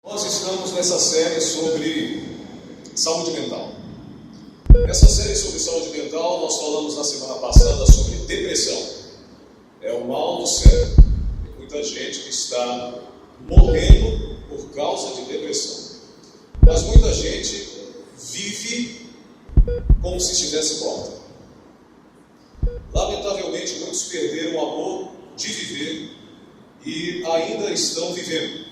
Nós estamos nessa série sobre saúde mental. Nessa série sobre saúde mental, nós falamos na semana passada sobre depressão. É o mal do século. Tem muita gente que está morrendo por causa de depressão. Mas muita gente vive como se estivesse morta. Lamentavelmente, muitos perderam o amor de viver e ainda estão vivendo.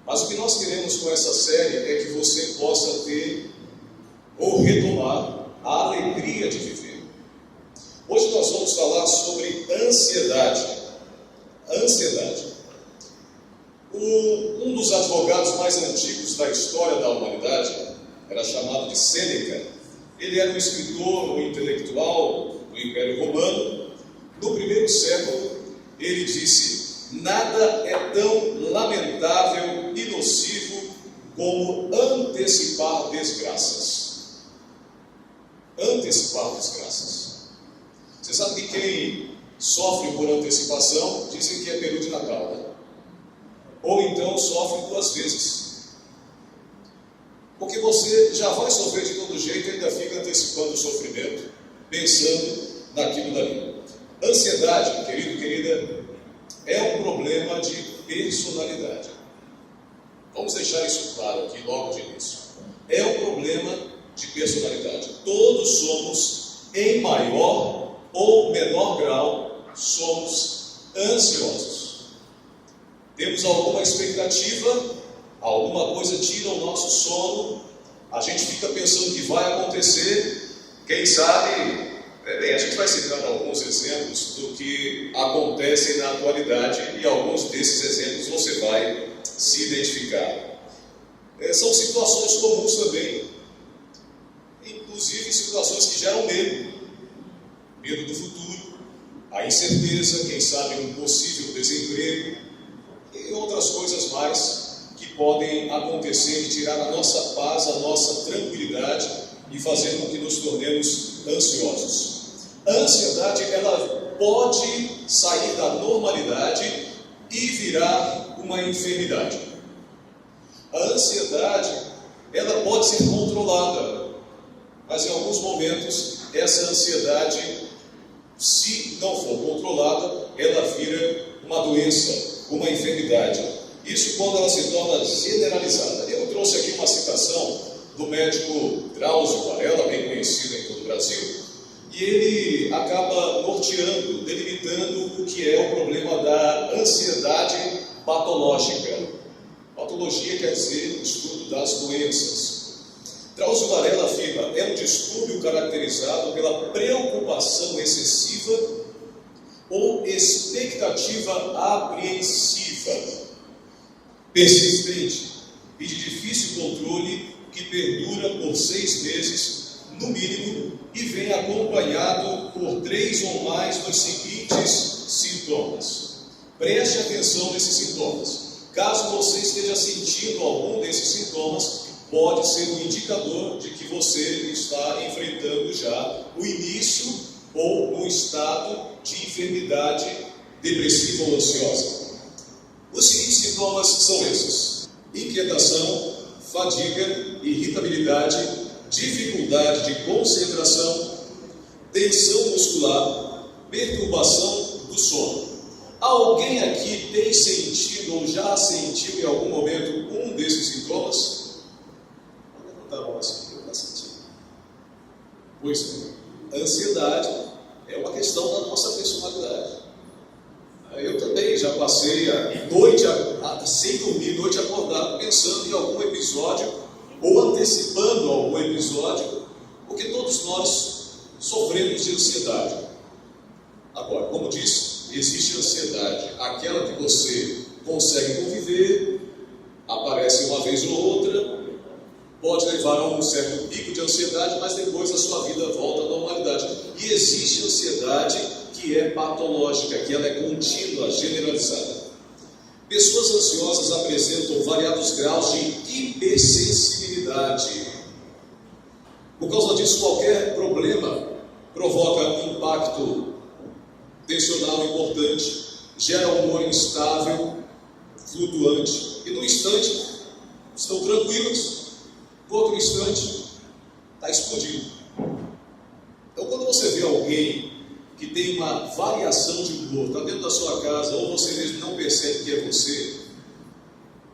Mas o que nós queremos com essa série é que você possa ter ou retomar a alegria de viver. Hoje nós vamos falar sobre ansiedade. Ansiedade. Um dos advogados mais antigos da história da humanidade era chamado de Sêneca. Ele era um escritor, um intelectual do Império Romano. No primeiro século, ele disse: nada é tão lamentável e nocivo como antecipar desgraças. Antecipar desgraças. Você sabe que quem sofre por antecipação dizem que é peru de Natal, né? Ou então sofre duas vezes. Porque você já vai sofrer de todo jeito e ainda fica antecipando o sofrimento, pensando naquilo dali. Ansiedade, querido, querida, é um problema de personalidade. Vamos deixar isso claro aqui logo de início. É um problema de personalidade. Todos somos, em maior ou menor grau, somos ansiosos. Temos alguma expectativa, alguma coisa tira o nosso sono, a gente fica pensando que vai acontecer, quem sabe. Bem, a gente vai citando alguns exemplos do que acontecem na atualidade e alguns desses exemplos você vai se identificar. São situações comuns também, inclusive situações que geram medo. Medo do futuro, a incerteza, quem sabe um possível desemprego e outras coisas mais que podem acontecer e tirar a nossa paz, a nossa tranquilidade e fazer com que nos tornemos ansiosos. A ansiedade, ela pode sair da normalidade e virar uma enfermidade. A ansiedade, ela pode ser controlada, mas em alguns momentos essa ansiedade, se não for controlada, ela vira uma doença, uma enfermidade. Isso quando ela se torna generalizada. Eu trouxe aqui uma citação do médico Drauzio Varela, bem conhecido em todo o Brasil, e ele acaba norteando, delimitando o que é o problema da ansiedade patológica. Patologia quer dizer o estudo das doenças. Drauzio Varela afirma: é um distúrbio caracterizado pela preocupação excessiva ou expectativa apreensiva, persistente e de difícil controle que perdura por 6 meses, no mínimo, e vem acompanhado por 3 ou mais dos seguintes sintomas. Preste atenção nesses sintomas. Caso você esteja sentindo algum desses sintomas, pode ser um indicador de que você está enfrentando já o início ou um estado de enfermidade depressiva ou ansiosa. Os seguintes sintomas são esses: inquietação, fadiga, irritabilidade, dificuldade de concentração, tensão muscular, perturbação do sono. Alguém aqui tem sentido ou já sentiu em algum momento um desses sintomas? Vou levantar a mão assim, eu já senti. Pois é, ansiedade é uma questão da nossa personalidade. Eu também já passei a noite sem dormir, noite acordado, pensando em algum episódio ou antecipando algum episódio, porque todos nós sofremos de ansiedade. Agora, como disse, existe ansiedade, aquela que você consegue conviver, aparece uma vez ou outra, pode levar a um certo pico de ansiedade, mas depois a sua vida volta à normalidade. E existe ansiedade que é patológica, que ela é contínua, generalizada. Pessoas ansiosas apresentam variados graus de hipersensibilidade. Por causa disso, qualquer problema provoca um impacto tensional importante, gera um humor instável, flutuante, e no instante estão tranquilos, no outro instante, está explodindo. Então, quando você vê alguém que tem uma variação de humor, está dentro da sua casa, ou você mesmo não percebe que é você,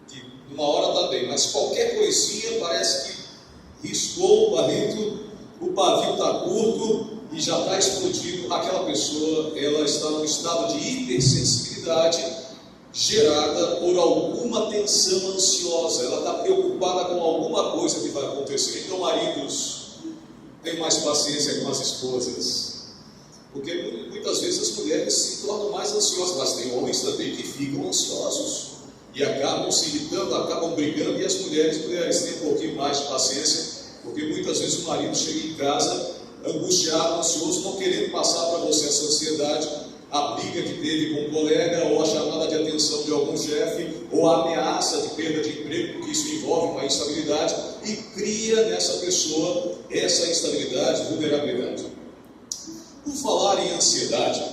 que numa hora está bem, mas qualquer coisinha parece que riscou o barrito, o pavio está curto e já está explodindo. Aquela pessoa, ela está num estado de hipersensibilidade gerada por alguma tensão ansiosa, ela está preocupada com alguma coisa que vai acontecer. Então, maridos, tenham mais paciência com as esposas, porque muitas vezes as mulheres se tornam mais ansiosas, mas tem homens também que ficam ansiosos e acabam se irritando, acabam brigando, e as mulheres têm um pouquinho mais de paciência, porque muitas vezes o marido chega em casa angustiado, ansioso, não querendo passar para você essa ansiedade, a briga que teve com um colega, ou a chamada de atenção de algum chefe, ou a ameaça de perda de emprego, porque isso envolve uma instabilidade, e cria nessa pessoa essa instabilidade, vulnerabilidade. Por falar em ansiedade,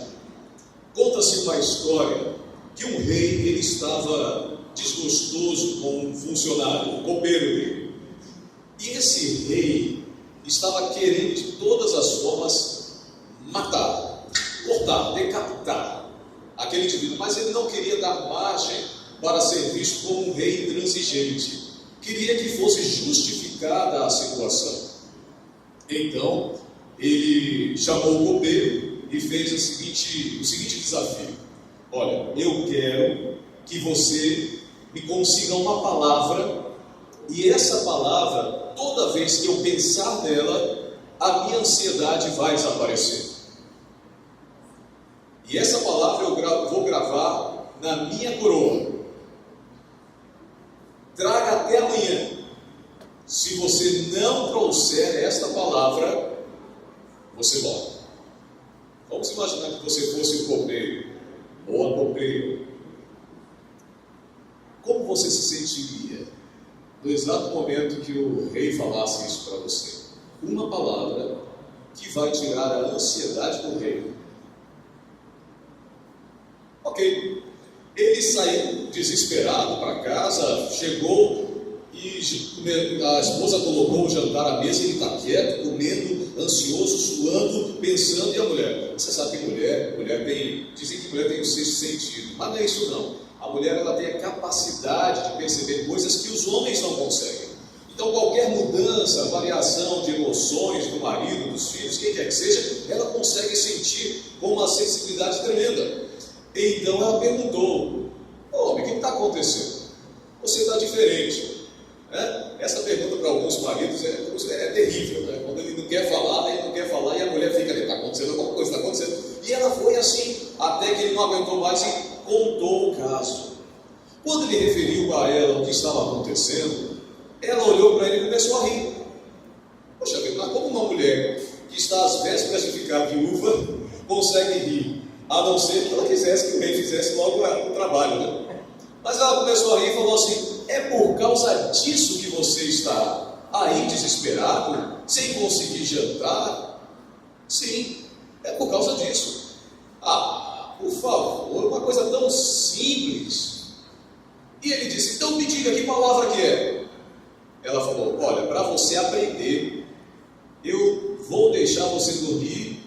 conta-se uma história que um rei, ele estava desgostoso com um funcionário, um copeiro dele. E esse rei estava querendo de todas as formas matar, cortar, decapitar aquele indivíduo, mas ele não queria dar margem para ser visto como um rei intransigente, queria que fosse justificada a situação. Então ele chamou o copeiro e fez o seguinte desafio: olha, eu quero que você me consiga uma palavra, e essa palavra, toda vez que eu pensar nela, a minha ansiedade vai desaparecer. E essa palavra eu vou gravar na minha coroa. Traga até amanhã. Se você não trouxer esta palavra, você morre. Vamos imaginar que você fosse o copeiro ou a copeira. Como você se sentiria no exato momento que o rei falasse isso para você? Uma palavra que vai tirar a ansiedade do rei. Ok, ele saiu desesperado para casa, chegou e a esposa colocou o jantar à mesa, ele está quieto, comendo, ansioso, suando, pensando. E a mulher? Você sabe que dizem que mulher tem o sexto sentido, mas não é isso não. A mulher, ela tem a capacidade de perceber coisas que os homens não conseguem. Então qualquer mudança, variação de emoções do marido, dos filhos, quem quer que seja, ela consegue sentir com uma sensibilidade tremenda. Então ela perguntou: homem, o que está acontecendo? Você está diferente. Essa pergunta para alguns maridos é terrível, né? Quando ele não quer falar, e a mulher fica ali: está acontecendo alguma coisa, está acontecendo. E ela foi assim, até que ele não aguentou mais e contou o caso. Quando ele referiu a ela o que estava acontecendo, ela olhou para ele e começou a rir. Poxa vida, mas como uma mulher que está às vésperas de ficar viúva consegue rir? A não ser que ela quisesse que o rei fizesse logo o trabalho, né? Mas ela começou a rir e falou assim: é por causa disso que você está aí desesperado, sem conseguir jantar? Sim, é por causa disso. Por favor, uma coisa tão simples. E ele disse: então me diga, que palavra que é? Ela falou: olha, para você aprender, eu vou deixar você dormir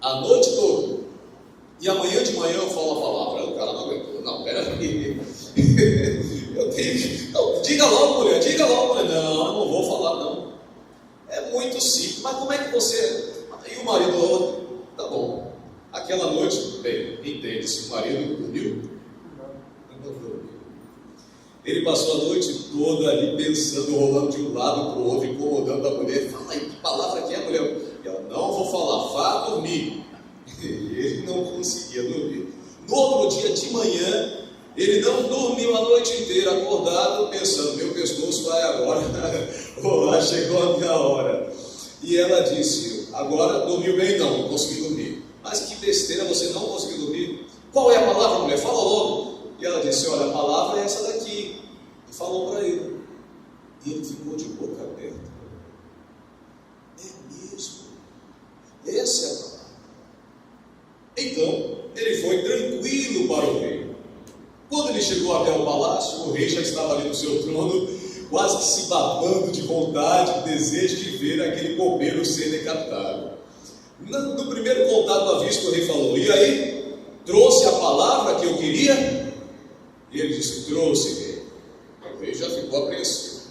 a noite toda, e amanhã de manhã eu falo a palavra. O cara não aguentou. Não, peraí. Não, diga logo, mulher. Não, não vou falar, não. É muito simples. Mas como é que você... E o marido, tá bom. Aquela noite, bem, entende-se, o marido dormiu? Não dormiu. Ele passou a noite toda ali pensando, rolando de um lado para o outro, incomodando a mulher. Fala aí, que palavra que é, mulher? E ela: não vou falar, vá dormir. Ele não conseguia dormir. No outro dia de manhã, ele não dormiu a noite inteira, acordado, pensando: meu pescoço vai agora, olá, chegou a minha hora. E ela disse: agora dormiu bem? Não consegui dormir. Mas que besteira, você não conseguiu dormir? Qual é a palavra, mulher? Fala logo. E ela disse: olha, a palavra é essa daqui. E falou para ele. E ele ficou de boca aberta. É mesmo? Essa é a palavra. Então, ele foi tranquilo para o rei. Quando ele chegou até o palácio, o rei já estava ali no seu trono, quase que se babando de vontade, desejo de ver aquele copeiro ser decapitado. No primeiro contato à vista, o rei falou: e aí? Trouxe a palavra que eu queria? E ele disse: trouxe, rei. O rei já ficou apreensivo.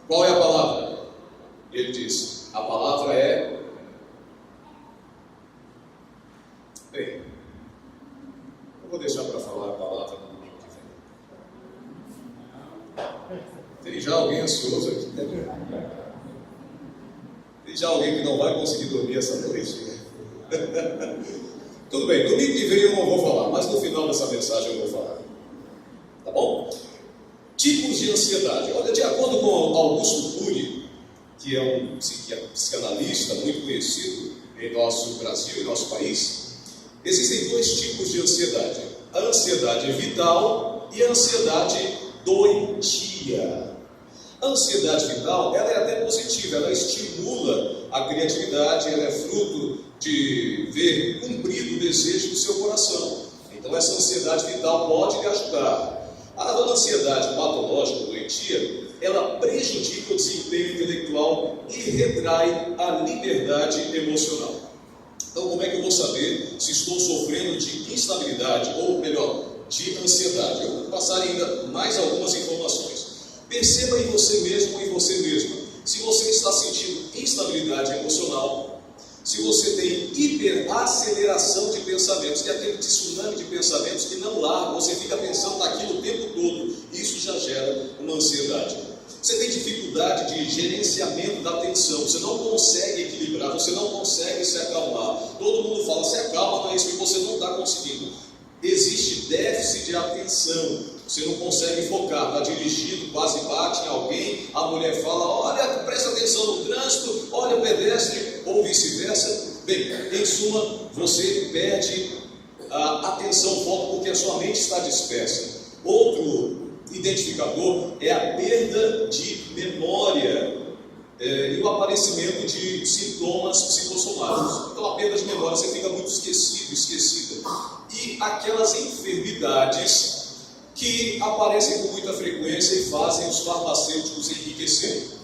Qual é a palavra? Ele disse: a palavra é... Bem, eu vou deixar para falar a palavra no domingo que vem. Tem já alguém ansioso aqui? Tem já alguém que não vai conseguir dormir essa noite? Tudo bem, domingo que vem eu não vou falar, mas no final dessa mensagem eu vou falar. Tá bom? Tipos de ansiedade. Olha, de acordo com Augusto Cury, que é um psicanalista muito conhecido em nosso Brasil, em nosso país, existem dois tipos de ansiedade: a ansiedade vital e a ansiedade doentia. A ansiedade vital, ela é até positiva, ela estimula a criatividade, ela é fruto de ver cumprido o desejo do seu coração. Então essa ansiedade vital pode lhe ajudar. A ansiedade patológica, doentia, ela prejudica o desempenho intelectual e retrai a liberdade emocional. Então, como é que eu vou saber se estou sofrendo de instabilidade, ou melhor, de ansiedade? Eu vou passar ainda mais algumas informações. Perceba em você mesmo ou em você mesma se você está sentindo instabilidade emocional, se você tem hiperaceleração de pensamentos, que é aquele tsunami de pensamentos que não larga, você fica pensando naquilo o tempo todo, isso já gera uma ansiedade. Você tem dificuldade de gerenciamento da atenção, você não consegue equilibrar, você não consegue se acalmar. Todo mundo fala: se acalma, mas isso você não está conseguindo. Existe déficit de atenção, você não consegue focar, está dirigindo, quase bate em alguém, a mulher fala: olha, presta atenção no trânsito, olha o pedestre, ou vice-versa. Bem, em suma, você perde a atenção, foco, porque a sua mente está dispersa. Outro identificador é a perda de memória e o aparecimento de sintomas psicossomáticos. Então, a perda de memória, você fica muito esquecido, esquecida. E aquelas enfermidades que aparecem com muita frequência e fazem os farmacêuticos enriquecerem.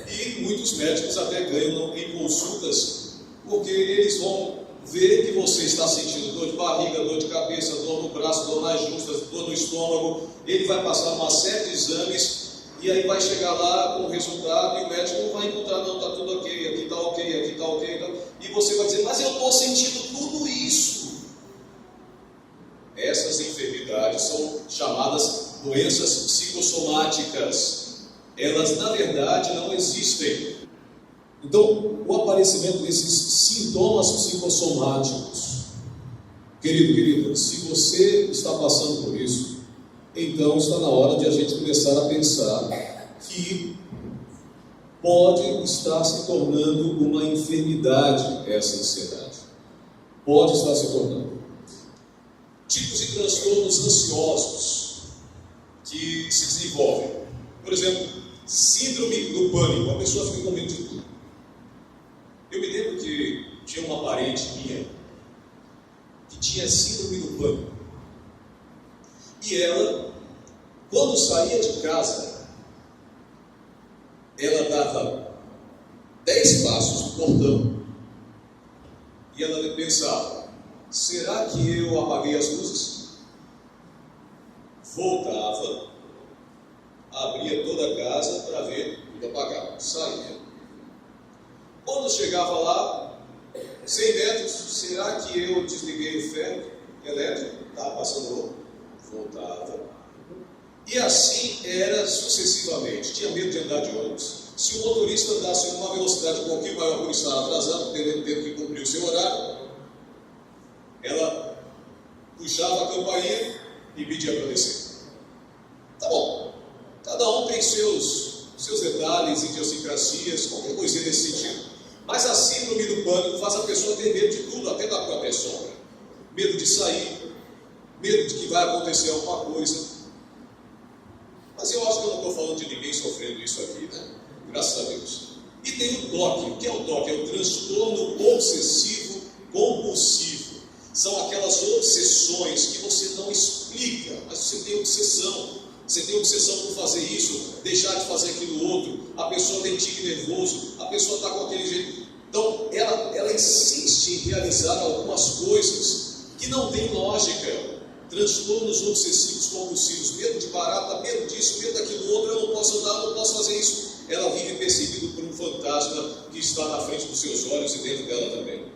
E muitos médicos até ganham em consultas, porque eles vão ver que você está sentindo dor de barriga, dor de cabeça, dor no braço, dor nas justas, dor no estômago. Ele vai passar uma série de exames e aí vai chegar lá com o resultado e o médico não vai encontrar: não, está tudo ok, aqui está ok, aqui está ok. Tá... E você vai dizer: mas eu estou sentindo tudo isso. Essas enfermidades são chamadas doenças psicossomáticas. Elas, na verdade, não existem. Então, o aparecimento desses sintomas psicossomáticos, querida, se você está passando por isso, então está na hora de a gente começar a pensar que pode estar se tornando uma enfermidade essa ansiedade. Pode estar se tornando. Tipos de transtornos ansiosos que se desenvolvem. Por exemplo, síndrome do pânico. A pessoa fica com medo de tudo. Eu me lembro que tinha uma parente minha que tinha síndrome do pânico. E ela, quando saía de casa, ela dava 10 passos no portão e ela pensava: será que eu apaguei as luzes? Voltava, abria toda a casa para ver tudo apagado, saía. Quando chegava lá, 100 metros, será que eu desliguei o ferro elétrico? Estava passando roupa. Voltava. E assim era sucessivamente. Tinha medo de andar de ônibus. Se o motorista andasse em uma velocidade um pouquinho maior por estar atrasado, tendo que cumprir o seu horário, ela puxava a campainha e pedia para descer. Tá bom. Cada um tem seus detalhes, idiosincrasias, qualquer coisinha nesse sentido. Mas a síndrome do pânico faz a pessoa ter medo de tudo, até da própria sombra. Medo de sair, medo de que vai acontecer alguma coisa. Mas eu acho que eu não estou falando de ninguém sofrendo isso aqui, né? Graças a Deus. E tem o TOC. O que é o TOC? É o transtorno obsessivo compulsivo. São aquelas obsessões que você não explica, mas você tem obsessão. Você tem obsessão por fazer isso, deixar de fazer aquilo outro, a pessoa tem tique nervoso, a pessoa está com aquele jeito. Então, ela insiste em realizar algumas coisas que não têm lógica. Transtornos obsessivos compulsivos, medo de barata, medo disso, medo daquilo outro, eu não posso andar, eu não posso fazer isso. Ela vive perseguida por um fantasma que está na frente dos seus olhos e dentro dela também.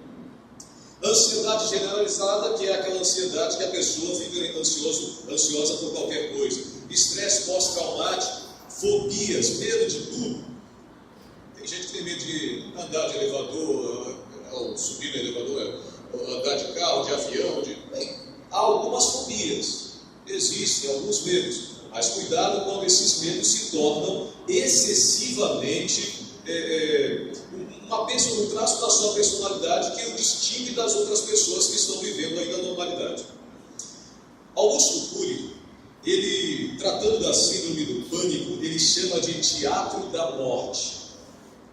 Ansiedade generalizada, que é aquela ansiedade que a pessoa fica ansiosa por qualquer coisa. Estresse pós-traumático, fobias, medo de tudo. Tem gente que tem medo de andar de elevador, ou subir no elevador, ou andar de carro, de avião, Bem, há algumas fobias, existem alguns medos, mas cuidado quando esses medos se tornam excessivamente um traço da sua personalidade que o distingue das outras pessoas que estão vivendo ainda a normalidade. Augusto Cury, ele, tratando da síndrome do pânico, ele chama de teatro da morte.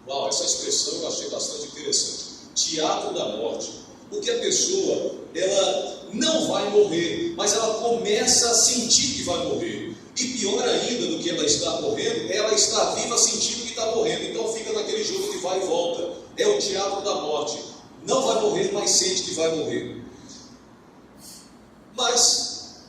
Uau, essa expressão eu achei bastante interessante. Teatro da morte. Porque a pessoa, ela não vai morrer, mas ela começa a sentir que vai morrer. E pior ainda do que ela está morrendo, ela está viva sentindo que está morrendo. Então fica naquele jogo de vai e volta. É o teatro da morte. Não vai morrer, mas sente que vai morrer. Mas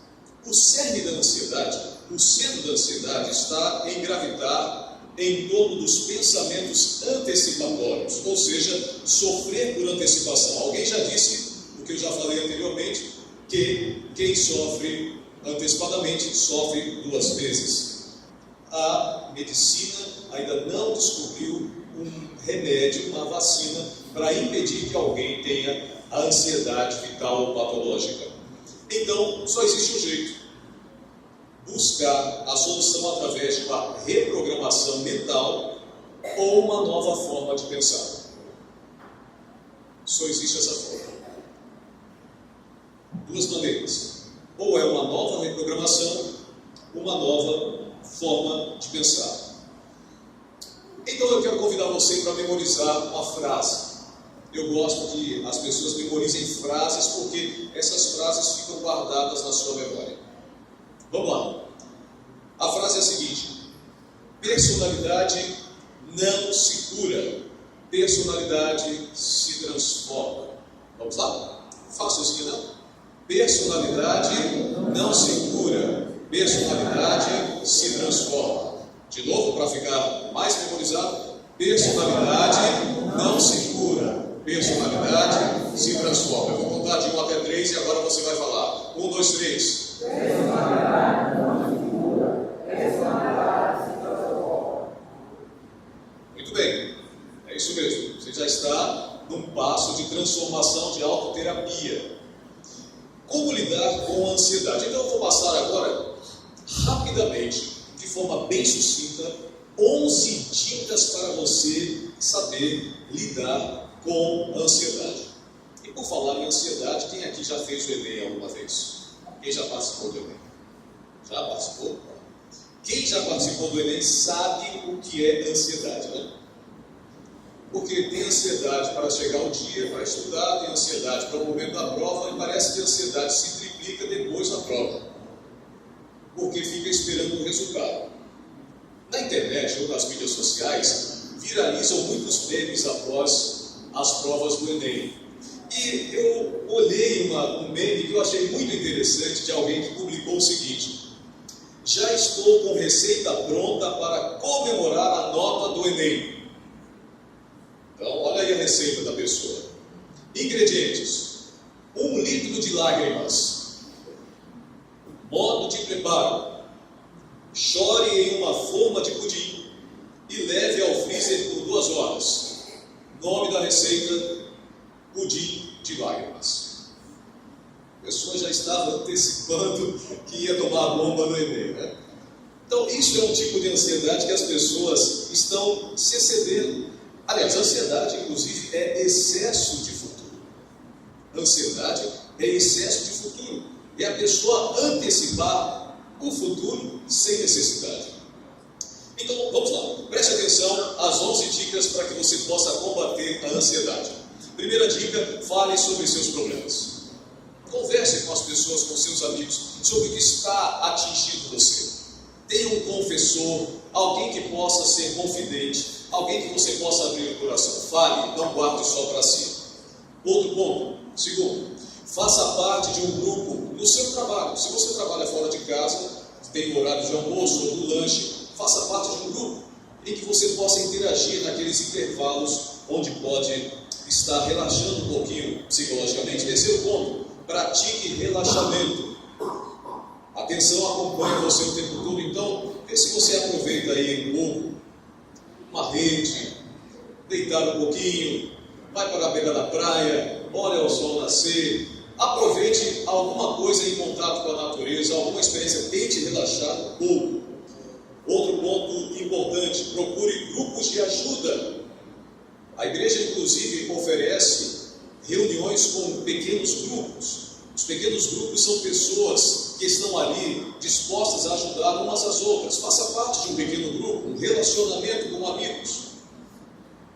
o cerne da ansiedade, o centro da ansiedade está em gravitar em torno dos pensamentos antecipatórios, ou seja, sofrer por antecipação. Alguém já disse, o que eu já falei anteriormente, que quem sofre antecipadamente sofre duas vezes. A medicina ainda não descobriu um remédio, uma vacina, para impedir que alguém tenha a ansiedade vital ou patológica. Então, só existe um jeito: buscar a solução através de uma reprogramação mental ou uma nova forma de pensar. Só existe essa forma. Duas maneiras. Ou é uma nova reprogramação, uma nova forma de pensar. Então eu quero convidar você para memorizar uma frase. Eu gosto que as pessoas memorizem frases, porque essas frases ficam guardadas na sua memória. Vamos lá. A frase é a seguinte: personalidade não se cura, personalidade se transforma. Vamos lá? Faça isso aqui, não? Personalidade não se cura, personalidade se transforma. De novo, para ficar mais memorizado: personalidade não se cura, personalidade se transforma. Eu vou contar de 1 até 3 e agora você vai falar. 1, 2, 3. Personalidade não se cura, personalidade se transforma. Muito bem, é isso mesmo. Você já está num passo de transformação, de autoterapia. Como lidar com a ansiedade? Então eu vou passar agora, rapidamente, de forma bem sucinta, 11 dicas para você saber lidar com a ansiedade. E por falar em ansiedade, quem aqui já fez o Enem alguma vez? Quem já participou do Enem? Já participou? Quem já participou do Enem sabe o que é ansiedade, né? Porque tem ansiedade para chegar um dia para estudar, tem ansiedade para o momento da prova, e parece que a ansiedade se triplica depois da prova, porque fica esperando o resultado. Na internet ou nas mídias sociais, viralizam muitos memes após as provas do Enem. E eu olhei um meme que eu achei muito interessante, de alguém que publicou o seguinte: já estou com receita pronta para comemorar a nota do Enem. Então, olha aí a receita da pessoa. Ingredientes: 1 litro de lágrimas. Modo de preparo: chore em uma forma de pudim e leve ao freezer por 2 horas. Nome da receita: pudim de lágrimas. A pessoa já estava antecipando que ia tomar a bomba no Enem, né? Então, isso é um tipo de ansiedade que as pessoas estão se excedendo. Aliás, ansiedade, inclusive, é excesso de futuro. Ansiedade é excesso de futuro. É a pessoa antecipar o futuro sem necessidade. Então, vamos lá. Preste atenção às 11 dicas para que você possa combater a ansiedade. Primeira dica: fale sobre seus problemas. Converse com as pessoas, com seus amigos, sobre o que está atingindo você. Tenha um confessor, alguém que possa ser confidente, alguém que você possa abrir o coração. Fale, não guarde só para si. Outro ponto, segundo, faça parte de um grupo no seu trabalho. Se você trabalha fora de casa, tem horário de almoço ou do lanche, faça parte de um grupo em que você possa interagir naqueles intervalos onde pode estar relaxando um pouquinho psicologicamente. Terceiro ponto, pratique relaxamento. Atenção, acompanha você o tempo todo, então vê se você aproveita aí um pouco, uma rede, deitar um pouquinho, vai para a beira da praia, olha o sol nascer, aproveite alguma coisa em contato com a natureza, alguma experiência, tente relaxar um pouco. Outro ponto importante, procure grupos de ajuda. A igreja, inclusive, oferece reuniões com pequenos grupos. Os pequenos grupos são pessoas que estão ali dispostas a ajudar umas às outras. Faça parte de um pequeno grupo, um relacionamento com amigos.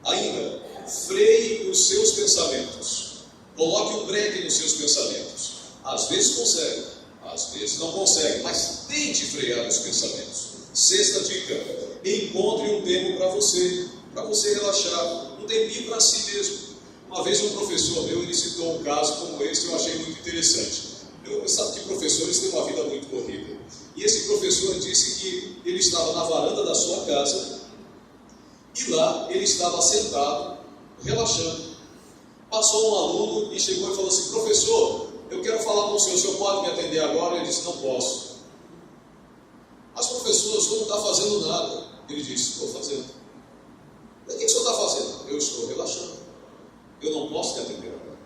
Ainda, freie os seus pensamentos. Coloque um breque nos seus pensamentos. Às vezes consegue, às vezes não consegue, mas tente frear os pensamentos. Sexta dica, encontre um tempo para você relaxar, um tempinho para si mesmo. Uma vez um professor meu, ele citou um caso como esse, eu achei muito interessante. Sabe que professores têm uma vida muito corrida. E esse professor disse que ele estava na varanda da sua casa e lá ele estava sentado, relaxando. Passou um aluno e chegou e falou assim: professor, eu quero falar com o senhor pode me atender agora? Ele disse: não posso. Mas professor, o senhor não está fazendo nada. Ele disse: estou fazendo. O que o senhor está fazendo? Eu estou relaxando. Eu não posso te atender agora.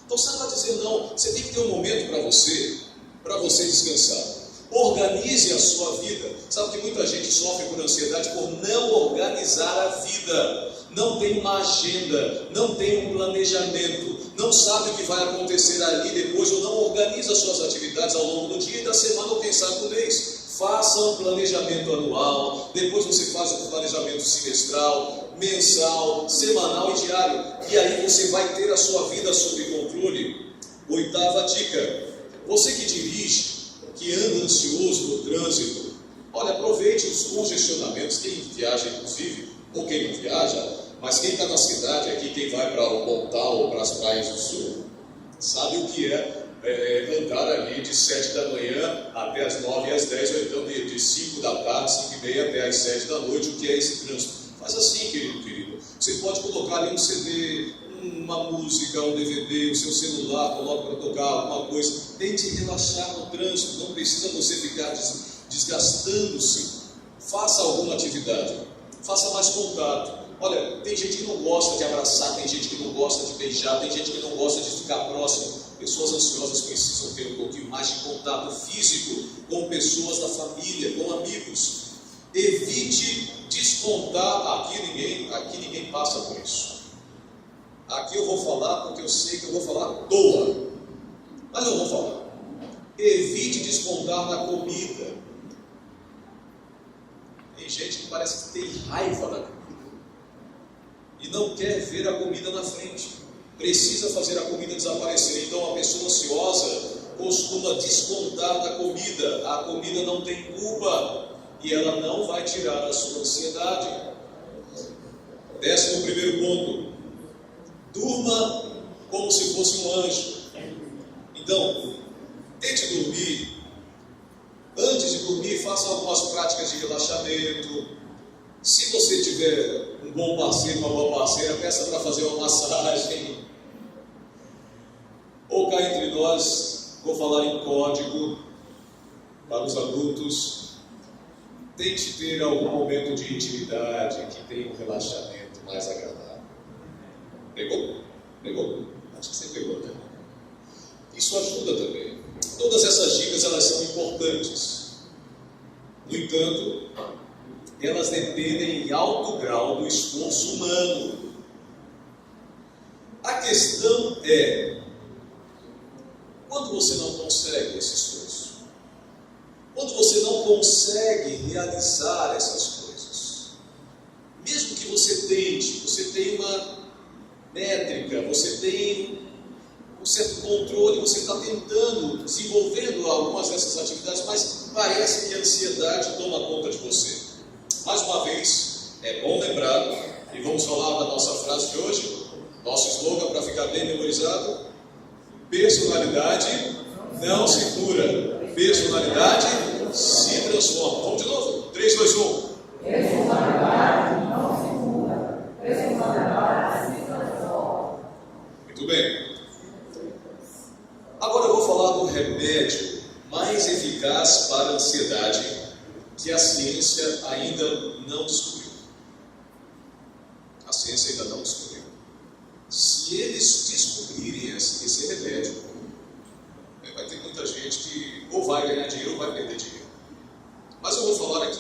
Então você vai dizer não. Você tem que ter um momento para você descansar. Organize a sua vida. Sabe que muita gente sofre por ansiedade por não organizar a vida. Não tem uma agenda, não tem um planejamento, não sabe o que vai acontecer ali depois, ou não organiza suas atividades ao longo do dia e da semana, ou quem sabe do mês. Faça um planejamento anual, depois você faz um planejamento semestral, mensal, semanal e diário, e aí você vai ter a sua vida sob controle. Oitava dica, você que dirige, que anda ansioso no trânsito, olha, aproveite os congestionamentos, quem viaja inclusive, ou quem não viaja, mas quem está na cidade aqui, quem vai para o Pontal ou para as praias do sul, sabe o que é andar ali de 7 da manhã até as 9 e às 10, ou então de 5 da tarde, 5 e meia até as 7 da noite, o que é esse trânsito. Faz assim, querido. Você pode colocar ali um CD, uma música, um DVD, o seu celular, coloca para tocar alguma coisa. Tente relaxar no trânsito, não precisa você ficar desgastando-se. Faça alguma atividade, faça mais contato. Olha, tem gente que não gosta de abraçar, tem gente que não gosta de beijar, tem gente que não gosta de ficar próximo. Pessoas ansiosas precisam ter um pouquinho mais de contato físico com pessoas da família, com amigos. Evite descontar, aqui ninguém passa por isso. Aqui eu vou falar porque eu sei que eu vou falar à toa, mas eu vou falar. Evite descontar na comida. Tem gente que parece que tem raiva da comida e não quer ver a comida na frente, precisa fazer a comida desaparecer. Então a pessoa ansiosa costuma descontar da comida, a comida não tem culpa e ela não vai tirar a sua ansiedade. 11º ponto, durma como se fosse um anjo. Então, tente dormir. Antes de dormir, faça algumas práticas de relaxamento. Se você tiver um bom parceiro, uma boa parceira, peça para fazer uma massagem. Ou cá entre nós, vou falar em código para os adultos. Tente ter algum momento de intimidade que tenha um relaxamento mais agradável. Pegou? Acho que você pegou, né? Isso ajuda também. Todas essas dicas, elas são importantes. No entanto, elas dependem em alto grau do esforço humano. A questão é, quando você não consegue esse esforço, quando você não consegue realizar essas coisas, mesmo que você tente, você tem uma métrica, você tem um certo controle, você está tentando, desenvolvendo algumas dessas atividades, mas parece que a ansiedade toma conta de você. Mais uma vez, é bom lembrar, e vamos falar da nossa frase de hoje, nosso slogan para ficar bem memorizado: personalidade não se cura, personalidade se transforma. Vamos de novo, 3, 2, 1. Personalidade não se cura, personalidade se transforma. Muito bem. Agora eu vou falar do remédio mais eficaz para a ansiedade que a ciência ainda não descobriu. A ciência ainda não descobriu. Se eles descobrirem esse remédio, vai ter muita gente que ou vai ganhar dinheiro ou vai perder dinheiro. Mas eu vou falar aqui.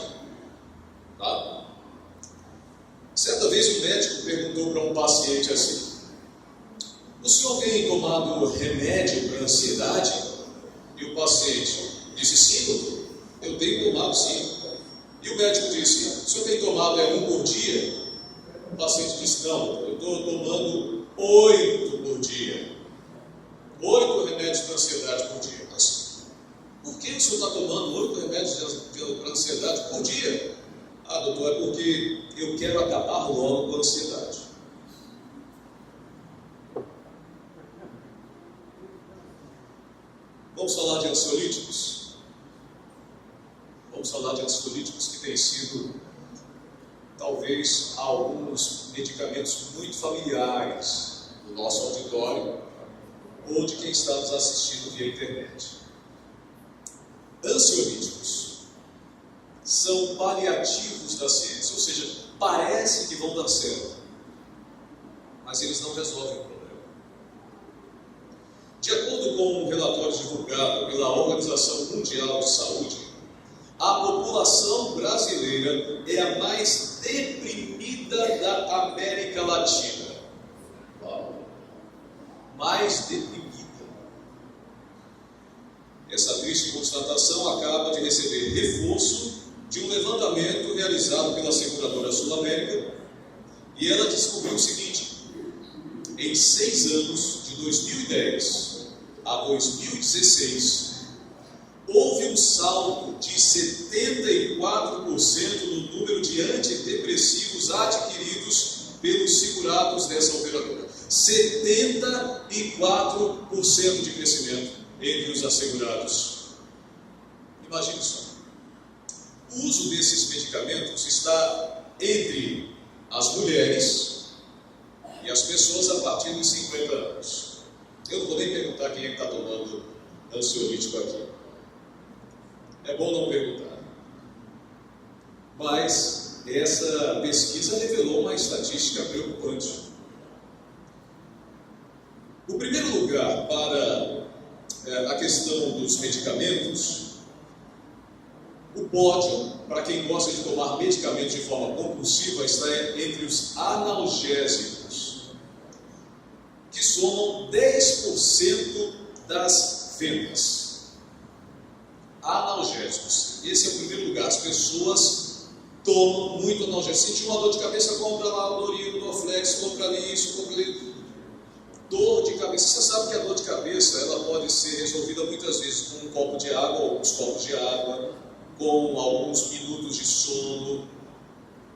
Tá? Certa vez um médico perguntou para um paciente assim: o senhor tem tomado remédio para ansiedade? E o paciente disse: sim, doutor, eu tenho tomado sim. E o médico disse: o senhor tem tomado um por dia? O paciente disse: não, doutor, eu estou tomando 8 por dia. 8 remédios para ansiedade por dia. Mas por que o senhor está tomando 8 remédios para ansiedade por dia? Ah, doutor, é porque eu quero acabar logo com a ansiedade. Vamos falar de ansiolíticos? Vamos falar de ansiolíticos que têm sido, talvez, alguns medicamentos muito familiares no nosso auditório ou de quem está nos assistindo via internet. Ansiolíticos são paliativos da ciência, ou seja, parece que vão dar certo, mas eles não resolvem o problema. De acordo com um relatório divulgado pela Organização Mundial de Saúde, a população brasileira é a mais deprimida da América Latina. Mais deprimida. Essa triste constatação acaba de receber reforço de um levantamento realizado pela seguradora Sul América, e ela descobriu o seguinte: em 6 anos, de 2010 a 2016, houve um salto de 74% no número de antidepressivos adquiridos pelos segurados dessa operadora. 74% de crescimento entre os assegurados. Imagine só. O uso desses medicamentos está entre as mulheres e as pessoas a partir dos 50 anos. Eu não vou nem perguntar quem é que está tomando ansiolítico aqui. É bom não perguntar. Mas essa pesquisa revelou uma estatística preocupante. O primeiro lugar para a questão dos medicamentos, o pódio, para quem gosta de tomar medicamentos de forma compulsiva, está entre os analgésicos, que somam 10% das vendas. Analgésicos. Esse é o primeiro lugar. As pessoas tomam muito analgésico. Se tinha uma dor de cabeça, compra lá o Doril, o Dorflex, compra ali isso, compra ali. Dor de cabeça. Você sabe que a dor de cabeça ela pode ser resolvida muitas vezes com um copo de água, alguns copos de água, com alguns minutos de sono,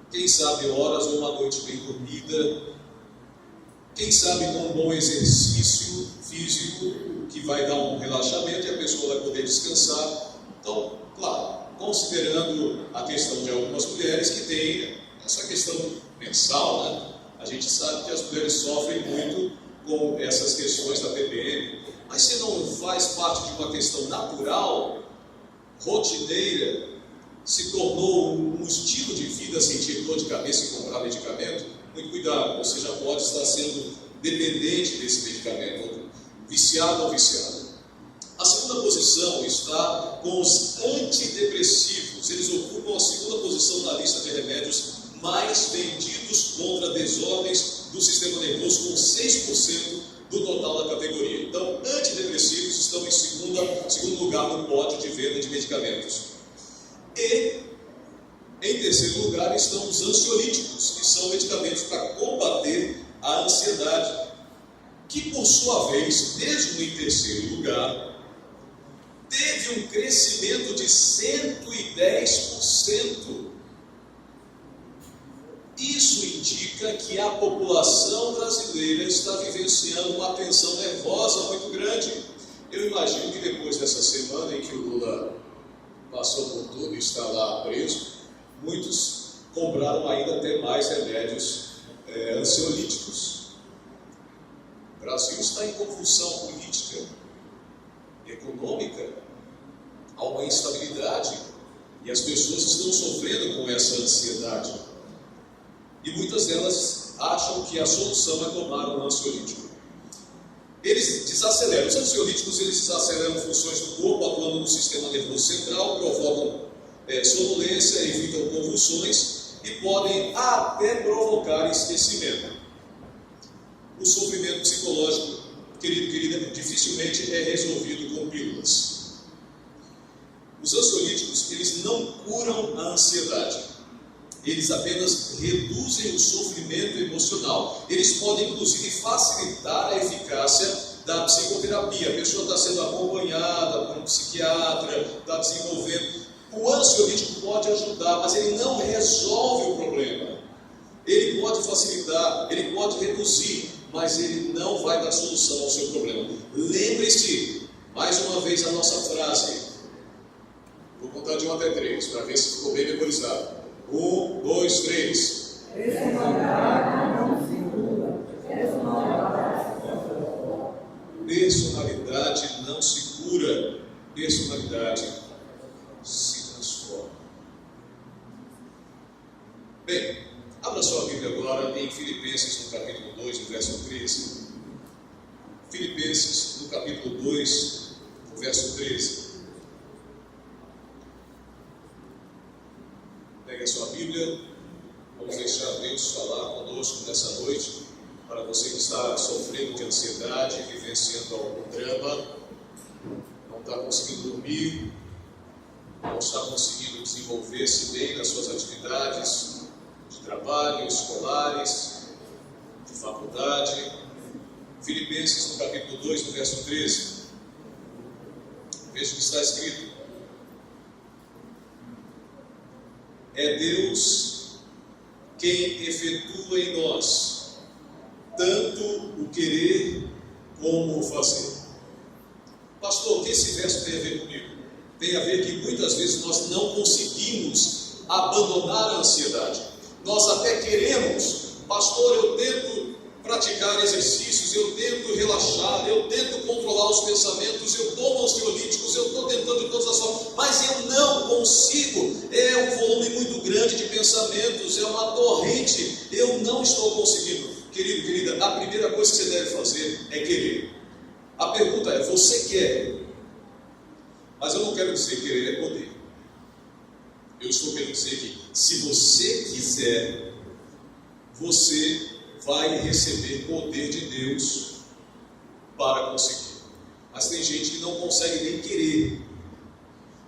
quem sabe horas ou uma noite bem dormida, quem sabe com um bom exercício físico que vai dar um relaxamento e a pessoa vai poder descansar. Então, claro, considerando a questão de algumas mulheres que têm essa questão mensal, né? A gente sabe que as mulheres sofrem muito com essas questões da TPM, mas se não faz parte de uma questão natural, rotineira, se tornou um estilo de vida sentir dor de cabeça e comprar medicamento, muito cuidado, você já pode estar sendo dependente desse medicamento, viciado ou viciado. A segunda posição está com os antidepressivos. Eles ocupam a segunda posição na lista de remédios mais vendidos contra desordens do sistema nervoso, com 6% do total da categoria. Então, antidepressivos estão em segundo lugar no pódio de venda de medicamentos. E, em terceiro lugar, estão os ansiolíticos, que são medicamentos para combater a ansiedade. que por sua vez, mesmo em terceiro lugar, teve um crescimento de 110%. Isso indica que a população brasileira está vivenciando uma tensão nervosa muito grande. Eu imagino que depois dessa semana em que o Lula passou por tudo e está lá preso, muitos compraram ainda até mais remédios ansiolíticos. O Brasil está em convulsão política, econômica, há uma instabilidade e as pessoas estão sofrendo com essa ansiedade. E muitas delas acham que a solução é tomar um ansiolítico. Eles desaceleram. Os ansiolíticos, eles desaceleram funções do corpo, atuando no sistema nervoso central, provocam sonolência, evitam convulsões e podem até provocar esquecimento. O sofrimento psicológico, querido, querida, dificilmente é resolvido com pílulas. Os ansiolíticos, eles não curam a ansiedade. Eles apenas reduzem o sofrimento emocional. Eles podem, inclusive, facilitar a eficácia da psicoterapia. A pessoa está sendo acompanhada por um psiquiatra, está desenvolvendo. O ansiolítico pode ajudar, mas ele não resolve o problema. Ele pode facilitar, ele pode reduzir, mas ele não vai dar solução ao seu problema. Lembre-se, mais uma vez, a nossa frase. Vou contar de 1 até 3, para ver se ficou bem memorizado. 1, 2, 3. Personalidade não se cura. Personalidade não se cura. Personalidade se transforma. Bem, abra sua Bíblia agora em Filipenses, no capítulo 2, no verso 13. Filipenses, no capítulo 2, no verso 13. Pegue a sua Bíblia, vamos deixar Deus falar conosco nessa noite, para você que está sofrendo de ansiedade, vivenciando algum drama, não está conseguindo dormir, não está conseguindo desenvolver-se bem nas suas atividades de trabalho, escolares, de faculdade. Filipenses, no capítulo 2, no verso 13. Veja o que está escrito. É Deus quem efetua em nós tanto o querer como o fazer. Pastor, o que esse verso tem a ver comigo? Tem a ver que muitas vezes nós não conseguimos abandonar a ansiedade. Nós até queremos, pastor, eu tento praticar exercícios, eu tento relaxar, eu tento controlar os pensamentos, eu tomo ansiolíticos, eu estou tentando de todas as formas, mas eu não consigo. É um volume muito grande de pensamentos, é uma torrente, eu não estou conseguindo. Querido, querida, a primeira coisa que você deve fazer é querer. A pergunta é, você quer? Mas eu não quero dizer que querer é poder. Eu estou querendo dizer que, se você quiser, você vai receber poder de Deus para conseguir. Mas tem gente que não consegue nem querer.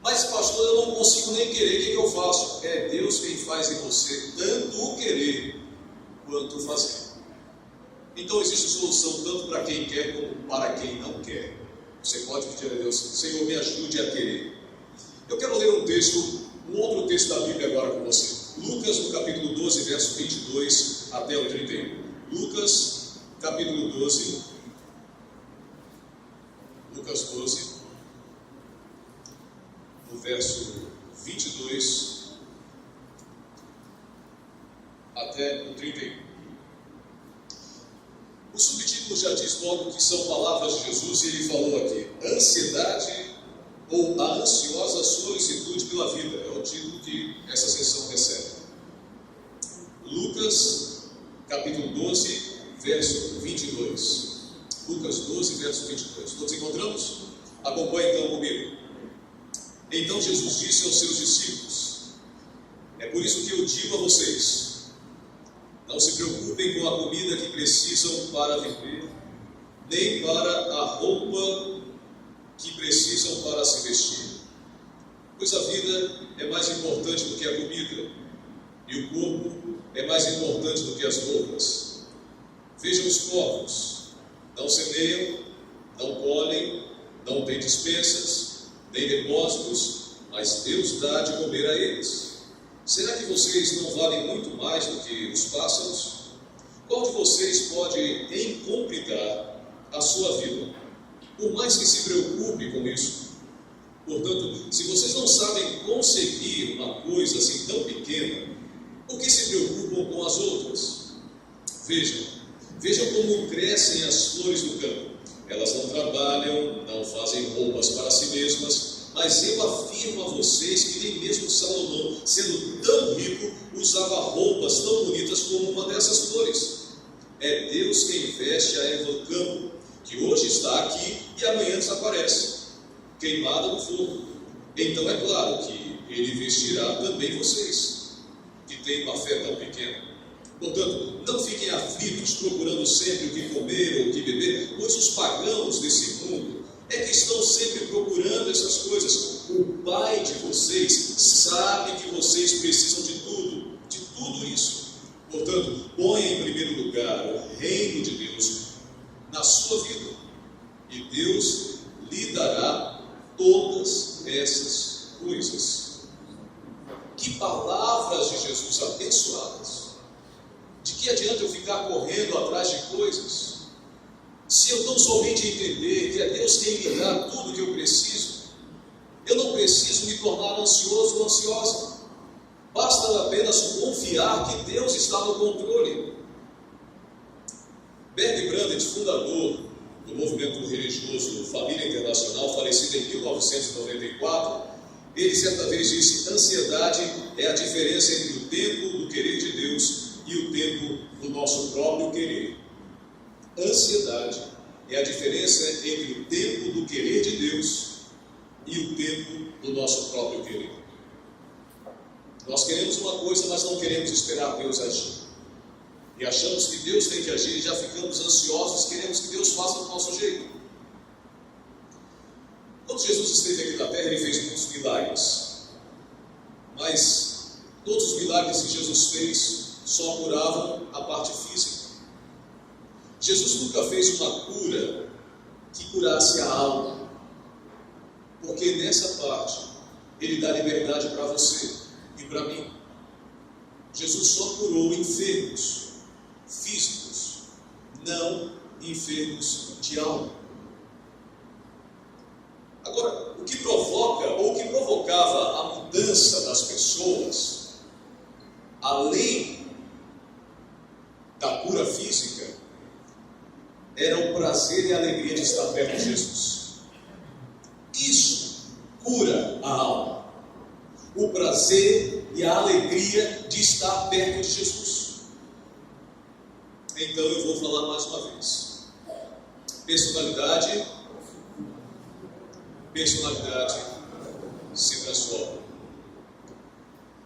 Mas pastor, eu não consigo nem querer, o que eu faço? É Deus quem faz em você tanto o querer quanto o fazer. Então existe solução tanto para quem quer como para quem não quer. Você pode pedir a Deus, Senhor, me ajude a querer. Eu quero ler um outro texto da Bíblia agora com você. Lucas, no capítulo 12, verso 22 até o 31. Lucas, capítulo 12. Lucas 12, no verso 22 até o 31. O subtítulo já diz logo que são palavras de Jesus e ele falou aqui: ansiedade ou a ansiosa solicitude pela vida. É o título que essa sessão recebe. Lucas, capítulo 12, verso 22. Lucas 12, verso 22. Todos encontramos? Acompanhe então comigo. Então Jesus disse aos seus discípulos: é por isso que eu digo a vocês, não se preocupem com a comida que precisam para viver, nem para a roupa que precisam para se vestir. Pois a vida é mais importante do que a comida, e o corpo é mais importante do que as roupas. Vejam os corvos, não semeiam, não colhem, não têm dispensas, nem depósitos, mas Deus dá de comer a eles. Será que vocês não valem muito mais do que os pássaros? Qual de vocês pode encompritar a sua vida, por mais que se preocupe com isso? Portanto, se vocês não sabem conseguir uma coisa assim tão pequena, por que se preocupam com as outras? Vejam como crescem as flores do campo. Elas não trabalham, não fazem roupas para si mesmas, mas eu afirmo a vocês que nem mesmo Salomão, sendo tão rico, usava roupas tão bonitas como uma dessas flores. É Deus quem veste a erva do campo, que hoje está aqui e amanhã desaparece, queimada no fogo. Então é claro que Ele vestirá também vocês, que têm uma fé tão pequena. Portanto, não fiquem aflitos procurando sempre o que comer ou o que beber, pois os pagãos desse mundo é que estão sempre procurando essas coisas. O Pai de vocês sabe que vocês precisam de tudo isso. Portanto, ponha em primeiro lugar o reino de Deus na sua vida, e Deus lhe dará todas essas coisas. Que palavras de Jesus abençoadas! De que adianta eu ficar correndo atrás de coisas, se eu tão somente entender que é Deus quem me dá tudo que eu preciso? Eu não preciso me tornar ansioso ou ansiosa. Basta apenas confiar que Deus está no controle. Bernie Brandt, fundador do movimento religioso Família Internacional, falecido em 1994, ele certa vez disse: ansiedade é a diferença entre o tempo do querer de Deus e o tempo do nosso próprio querer. Ansiedade é a diferença entre o tempo do querer de Deus e o tempo do nosso próprio querer. Nós queremos uma coisa, mas não queremos esperar Deus agir. E achamos que Deus tem que agir e já ficamos ansiosos, queremos que Deus faça do nosso jeito. Quando Jesus esteve aqui na terra, Ele fez muitos milagres. Mas todos os milagres que Jesus fez só curavam a parte física. Jesus nunca fez uma cura que curasse a alma, porque nessa parte Ele dá liberdade para você e para mim. Jesus só curou enfermos físicos, não enfermos de alma. Agora, o que provoca ou o que provocava a mudança das pessoas, além da cura física, era o prazer e a alegria de estar perto de Jesus. Isso cura a alma. O prazer e a alegria de estar perto de Jesus. Então eu vou falar mais uma vez. Personalidade se transforma.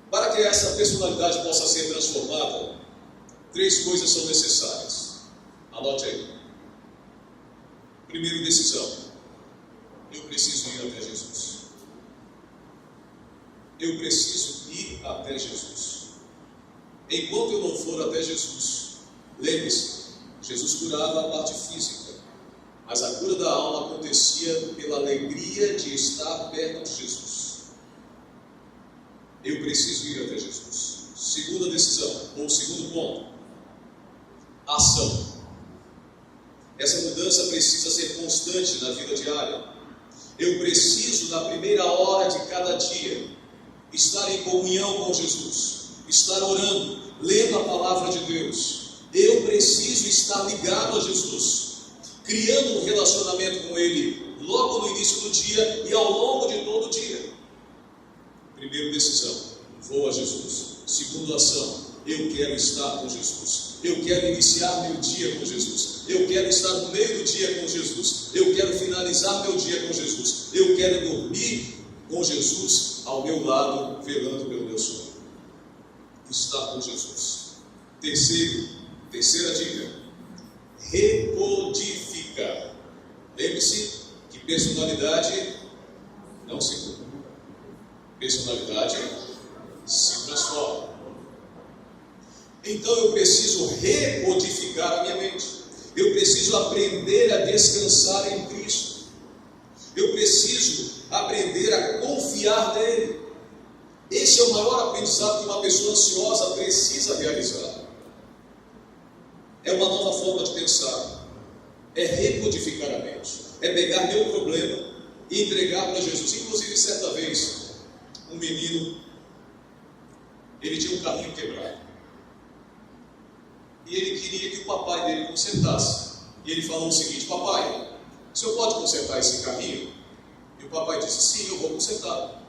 Para que essa personalidade possa ser transformada, 3 coisas são necessárias. Anote aí. Primeiro, decisão. Eu preciso ir até Jesus. Eu preciso ir até Jesus. Enquanto eu não for até Jesus, lembre-se, Jesus curava a parte física, mas a cura da alma acontecia pela alegria de estar perto de Jesus. Eu preciso ir até Jesus. Segunda decisão, ou segundo ponto, ação. Essa mudança precisa ser constante na vida diária. Eu preciso, na primeira hora de cada dia, estar em comunhão com Jesus, estar orando, lendo a palavra de Deus. Eu preciso estar ligado a Jesus, criando um relacionamento com Ele logo no início do dia e ao longo de todo o dia. Primeiro, decisão, vou a Jesus. Segundo, ação, eu quero estar com Jesus. Eu quero iniciar meu dia com Jesus. Eu quero estar no meio do dia com Jesus. Eu quero finalizar meu dia com Jesus. Eu quero dormir com Jesus ao meu lado, velando pelo meu sono. Estar com Jesus. Terceira dica, recodificar. Lembre-se que personalidade não se muda. Personalidade se transforma. Então eu preciso recodificar a minha mente. Eu preciso aprender a descansar em Cristo. Eu preciso aprender a confiar nele. Esse é o maior aprendizado que uma pessoa ansiosa precisa realizar. É uma nova forma de pensar. É recodificar a mente. É pegar meu problema e entregar para Jesus. Inclusive, certa vez, um menino, ele tinha um carrinho quebrado. E ele queria que o papai dele consertasse. E ele falou o seguinte: papai, o senhor pode consertar esse carrinho? E o papai disse: sim, eu vou consertar.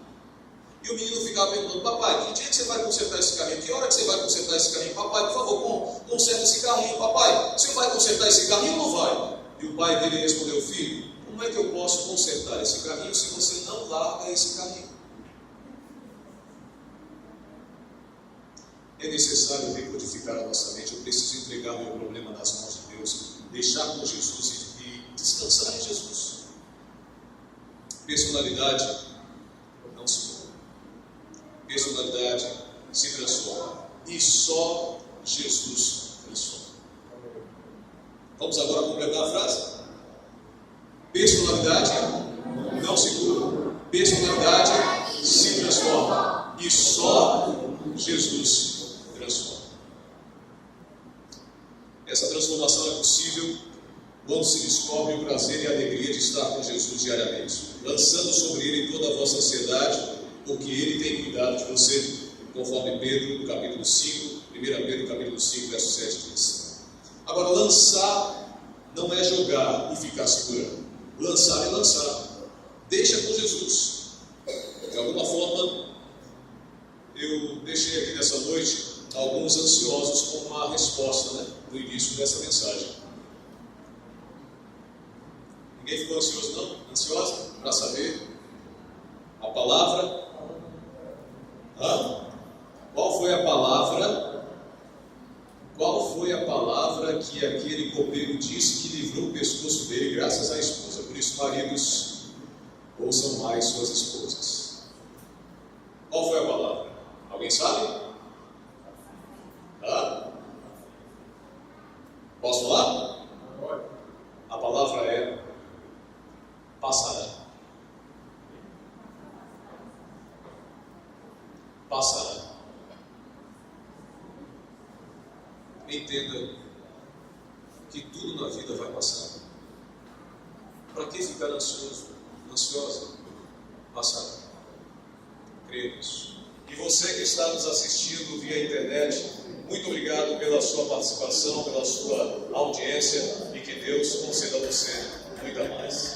E o menino ficava perguntando: papai, que dia que você vai consertar esse carrinho? Que hora que você vai consertar esse carrinho? Papai, por favor, conserta esse carrinho. Papai, você vai consertar esse carrinho ou não vai? E o pai dele respondeu: filho, como é que eu posso consertar esse carrinho se você não larga esse carrinho? É necessário recodificar a nossa mente. Eu preciso entregar meu problema nas mãos de Deus, deixar com Jesus e descansar em Jesus. Personalidade não se muda. Personalidade se transforma. E só Jesus transforma. Vamos agora completar a frase? Personalidade não se muda. Personalidade se transforma. E só Jesus transforma. Essa transformação é possível quando se descobre o prazer e a alegria de estar com Jesus diariamente, lançando sobre Ele toda a vossa ansiedade, porque Ele tem cuidado de você, conforme Pedro, no capítulo 5, 1 Pedro, capítulo 5, verso 7 diz. Agora, lançar não é jogar e ficar segurando. Lançar é lançar. Deixa com Jesus. De alguma forma, eu deixei aqui nessa noite alguns ansiosos com uma resposta, no início dessa mensagem. Ninguém ficou ansioso não? Ansiosa? Para saber a palavra? Qual foi a palavra? Qual foi a palavra que aquele copeiro disse que livrou o pescoço dele graças à esposa? Por isso, maridos, ouçam mais suas esposas. Qual foi a palavra? Alguém sabe? Posso falar? A palavra é passará. Passará. Entenda que tudo na vida vai passar. Para que ficar ansioso? Ansiosa? Passará. Creia nisso. E você que está nos assistindo via internet, muito obrigado pela sua participação, pela sua audiência, e que Deus conceda a você muita mais.